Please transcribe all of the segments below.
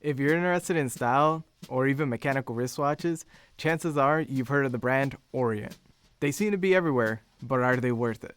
If you're interested in style or even mechanical wristwatches, chances are you've heard of the brand Orient. They seem to be everywhere, but are they worth it?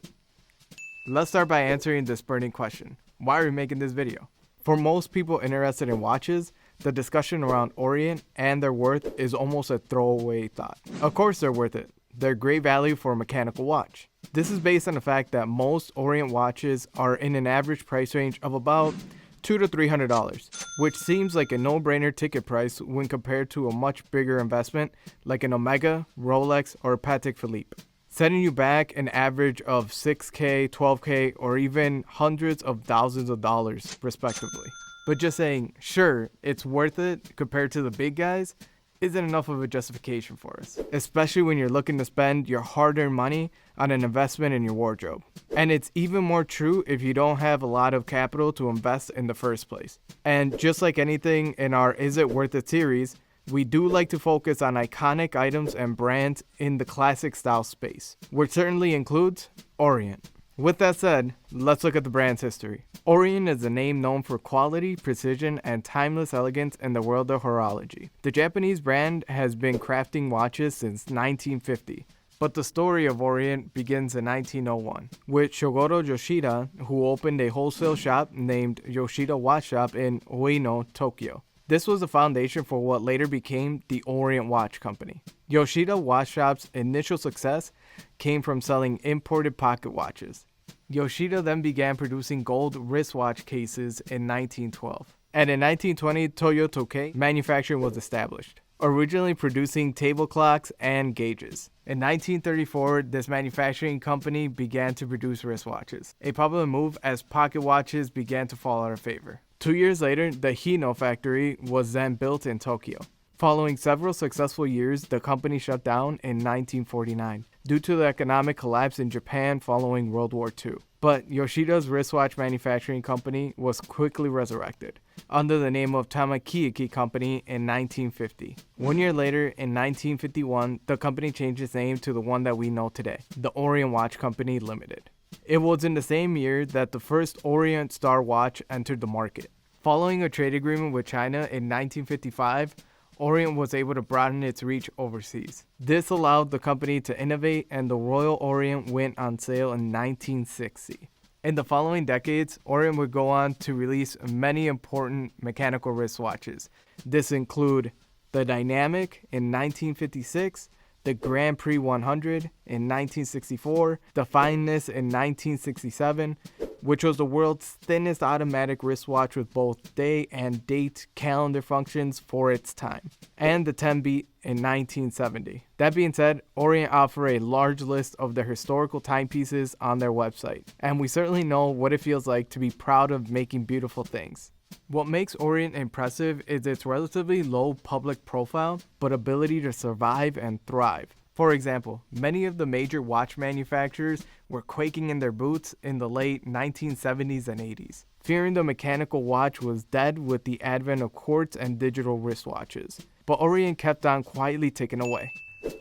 Let's start by answering this burning question. Why are we making this video? For most people interested in watches, the discussion around Orient and their worth is almost a throwaway thought. Of course they're worth it. They're great value for a mechanical watch. This is based on the fact that most Orient watches are in an average price range of about $200 to $300, which seems like a no-brainer ticket price when compared to a much bigger investment like an Omega, Rolex, or Patek Philippe, setting you back an average of $6K, $12K, or even hundreds of thousands of dollars, respectively. But just saying, sure, it's worth it compared to the big guys, isn't enough of a justification for us, especially when you're looking to spend your hard-earned money on an investment in your wardrobe. And it's even more true if you don't have a lot of capital to invest in the first place. And just like anything in our Is It Worth It series, we do like to focus on iconic items and brands in the classic style space, which certainly includes Orient. With that said, let's look at the brand's history. Orient is a name known for quality, precision, and timeless elegance in the world of horology. The Japanese brand has been crafting watches since 1950, but the story of Orient begins in 1901 with Shogoro Yoshida, who opened a wholesale shop named Yoshida Watch Shop in Ueno, Tokyo. This was the foundation for what later became the Orient Watch Company. Yoshida Watch Shop's initial success came from selling imported pocket watches. Yoshida then began producing gold wristwatch cases in 1912. And in 1920, Toyo Tokei manufacturing was established, originally producing table clocks and gauges. In 1934, this manufacturing company began to produce wristwatches, a popular move as pocket watches began to fall out of favor. 2 years later, the Hino factory was then built in Tokyo. Following several successful years, the company shut down in 1949 due to the economic collapse in Japan following World War II. But Yoshida's wristwatch manufacturing company was quickly resurrected under the name of Tamakiiki Company in 1950. 1 year later, in 1951, the company changed its name to the one that we know today, the Orient Watch Company Limited. It was in the same year that the first Orient Star watch entered the market. Following a trade agreement with China in 1955, Orient was able to broaden its reach overseas. This allowed the company to innovate, and the Royal Orient went on sale in 1960. In the following decades, Orient would go on to release many important mechanical wristwatches. This include the Dynamic in 1956, the Grand Prix 100 in 1964, the Fineness in 1967, which was the world's thinnest automatic wristwatch with both day and date calendar functions for its time, and the 10-beat in 1970. That being said, Orient offer a large list of their historical timepieces on their website, and we certainly know what it feels like to be proud of making beautiful things. What makes Orient impressive is its relatively low public profile, but ability to survive and thrive. For example, many of the major watch manufacturers were quaking in their boots in the late 1970s and 80s, fearing the mechanical watch was dead with the advent of quartz and digital wristwatches. But Orient kept on quietly ticking away.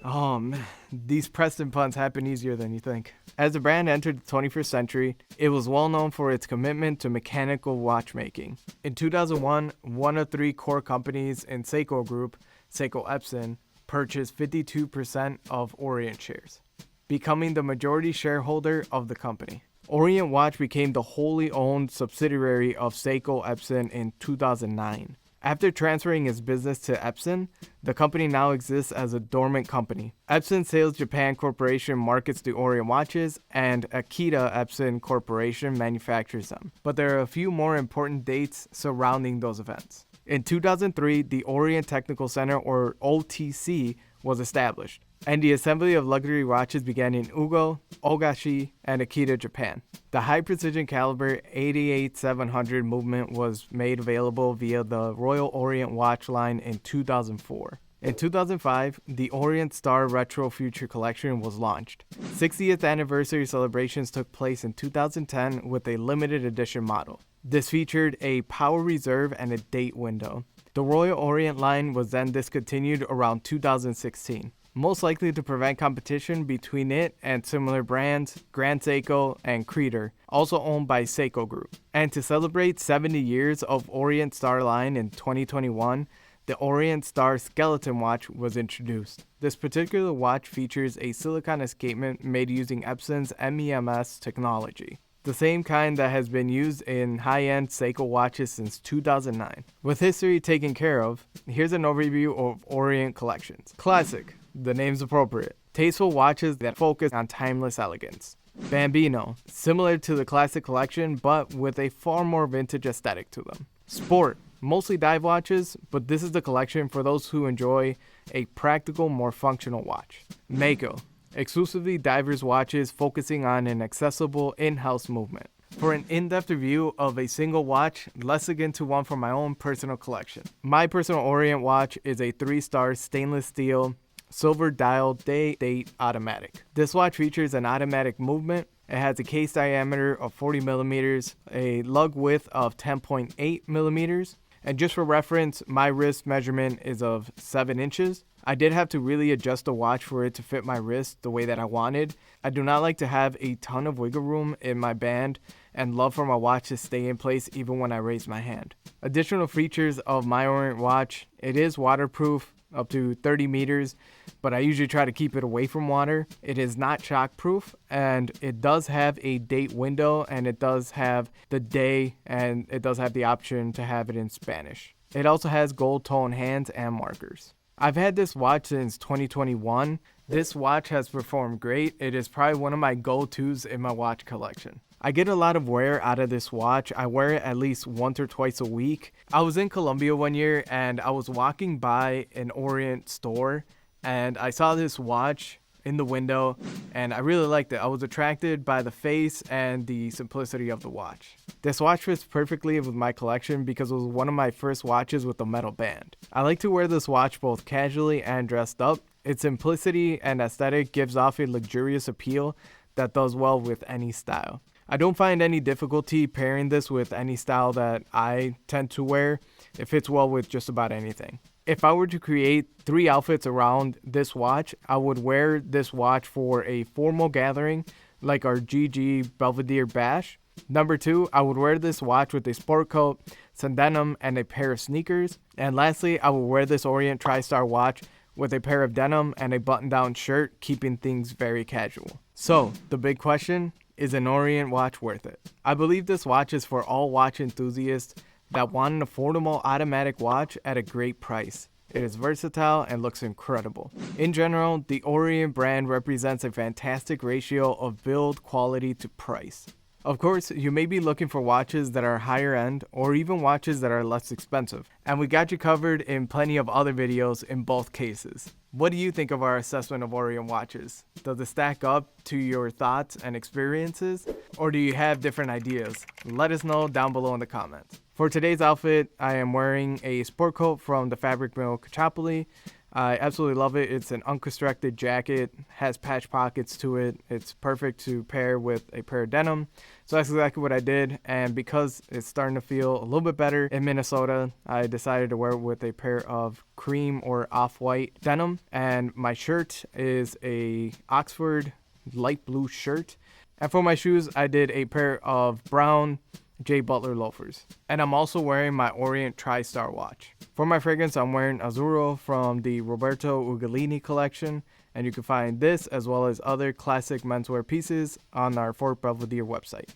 Oh man, these Preston puns happen easier than you think. As the brand entered the 21st century, it was well known for its commitment to mechanical watchmaking. In 2001, one of three core companies in Seiko Group, Seiko Epson, purchased 52% of Orient shares, becoming the majority shareholder of the company. Orient Watch became the wholly owned subsidiary of Seiko Epson in 2009. After transferring its business to Epson, the company now exists as a dormant company. Epson Sales Japan Corporation markets the Orient watches, and Akita Epson Corporation manufactures them. But there are a few more important dates surrounding those events. In 2003, the Orient Technical Center, or OTC, was established, and the assembly of luxury watches began in Ugo, Ogashi, and Akita, Japan. The high-precision caliber 88-700 movement was made available via the Royal Orient watch line in 2004. In 2005, the Orient Star Retro Future Collection was launched. 60th anniversary celebrations took place in 2010 with a limited edition model. This featured a power reserve and a date window. The Royal Orient line was then discontinued around 2016. most likely to prevent competition between it and similar brands, Grand Seiko and Schlueter, also owned by Seiko Group. And to celebrate 70 years of Orient Star line in 2021, the Orient Star Skeleton watch was introduced. This particular watch features a silicone escapement made using Epson's MEMS technology, the same kind that has been used in high-end Seiko watches since 2009. With history taken care of, here's an overview of Orient collections. Classic, the name's appropriate. Tasteful watches that focus on timeless elegance. Bambino, similar to the classic collection but with a far more vintage aesthetic to them. Sport, mostly dive watches, but this is the collection for those who enjoy a practical, more functional watch. Mako, exclusively divers watches focusing on an accessible in-house movement. For an in-depth review of a single watch, let's dig into one from my own personal collection. My personal Orient watch is a 3-star stainless steel silver dial day-date automatic. This watch features an automatic movement. It has a case diameter of 40 millimeters, a lug width of 10.8 millimeters, and just for reference, my wrist measurement is of 7 inches. I did have to really adjust the watch for it to fit my wrist the way that I wanted. I do not like to have a ton of wiggle room in my band and love for my watch to stay in place even when I raise my hand. Additional features of my Orient watch: it is waterproof up to 30 meters, but I usually try to keep it away from water. It is not shockproof, and it does have a date window, and it does have the day, and it does have the option to have it in Spanish. It also has gold tone hands and markers. I've had this watch since 2021. This watch has performed great. It is probably one of my go-tos in my watch collection. I get a lot of wear out of this watch. I wear it at least once or twice a week. I was in Colombia one year and I was walking by an Orient store and I saw this watch in the window and I really liked it. I was attracted by the face and the simplicity of the watch. This watch fits perfectly with my collection because it was one of my first watches with a metal band. I like to wear this watch both casually and dressed up. Its simplicity and aesthetic gives off a luxurious appeal that does well with any style. I don't find any difficulty pairing this with any style that I tend to wear. It fits well with just about anything. If I were to create 3 outfits around this watch, I would wear this watch for a formal gathering like our GG Belvedere Bash. Number 2, I would wear this watch with a sport coat, some denim, and a pair of sneakers. And lastly, I would wear this Orient TriStar watch with a pair of denim and a button-down shirt, keeping things very casual. So, the big question: is an Orient watch worth it? I believe this watch is for all watch enthusiasts that want an affordable automatic watch at a great price. It is versatile and looks incredible. In general, the Orient brand represents a fantastic ratio of build quality to price. Of course, you may be looking for watches that are higher end or even watches that are less expensive, and we got you covered in plenty of other videos in both cases. What do you think of our assessment of Orient watches? Does it stack up to your thoughts and experiences, or do you have different ideas? Let us know down below in the comments. For today's outfit, I am wearing a sport coat from the fabric mill Cachapoli. I absolutely love it. It's an unconstructed jacket, has patch pockets to it. It's perfect to pair with a pair of denim. So that's exactly what I did. And because it's starting to feel a little bit better in Minnesota, I decided to wear it with a pair of cream or off-white denim. And my shirt is a Oxford light blue shirt. And for my shoes, I did a pair of brown J. Butler loafers. And I'm also wearing my Orient TriStar watch. For my fragrance, I'm wearing Azzurro from the Roberto Ugolini collection, and you can find this as well as other classic menswear pieces on our Fort Belvedere website.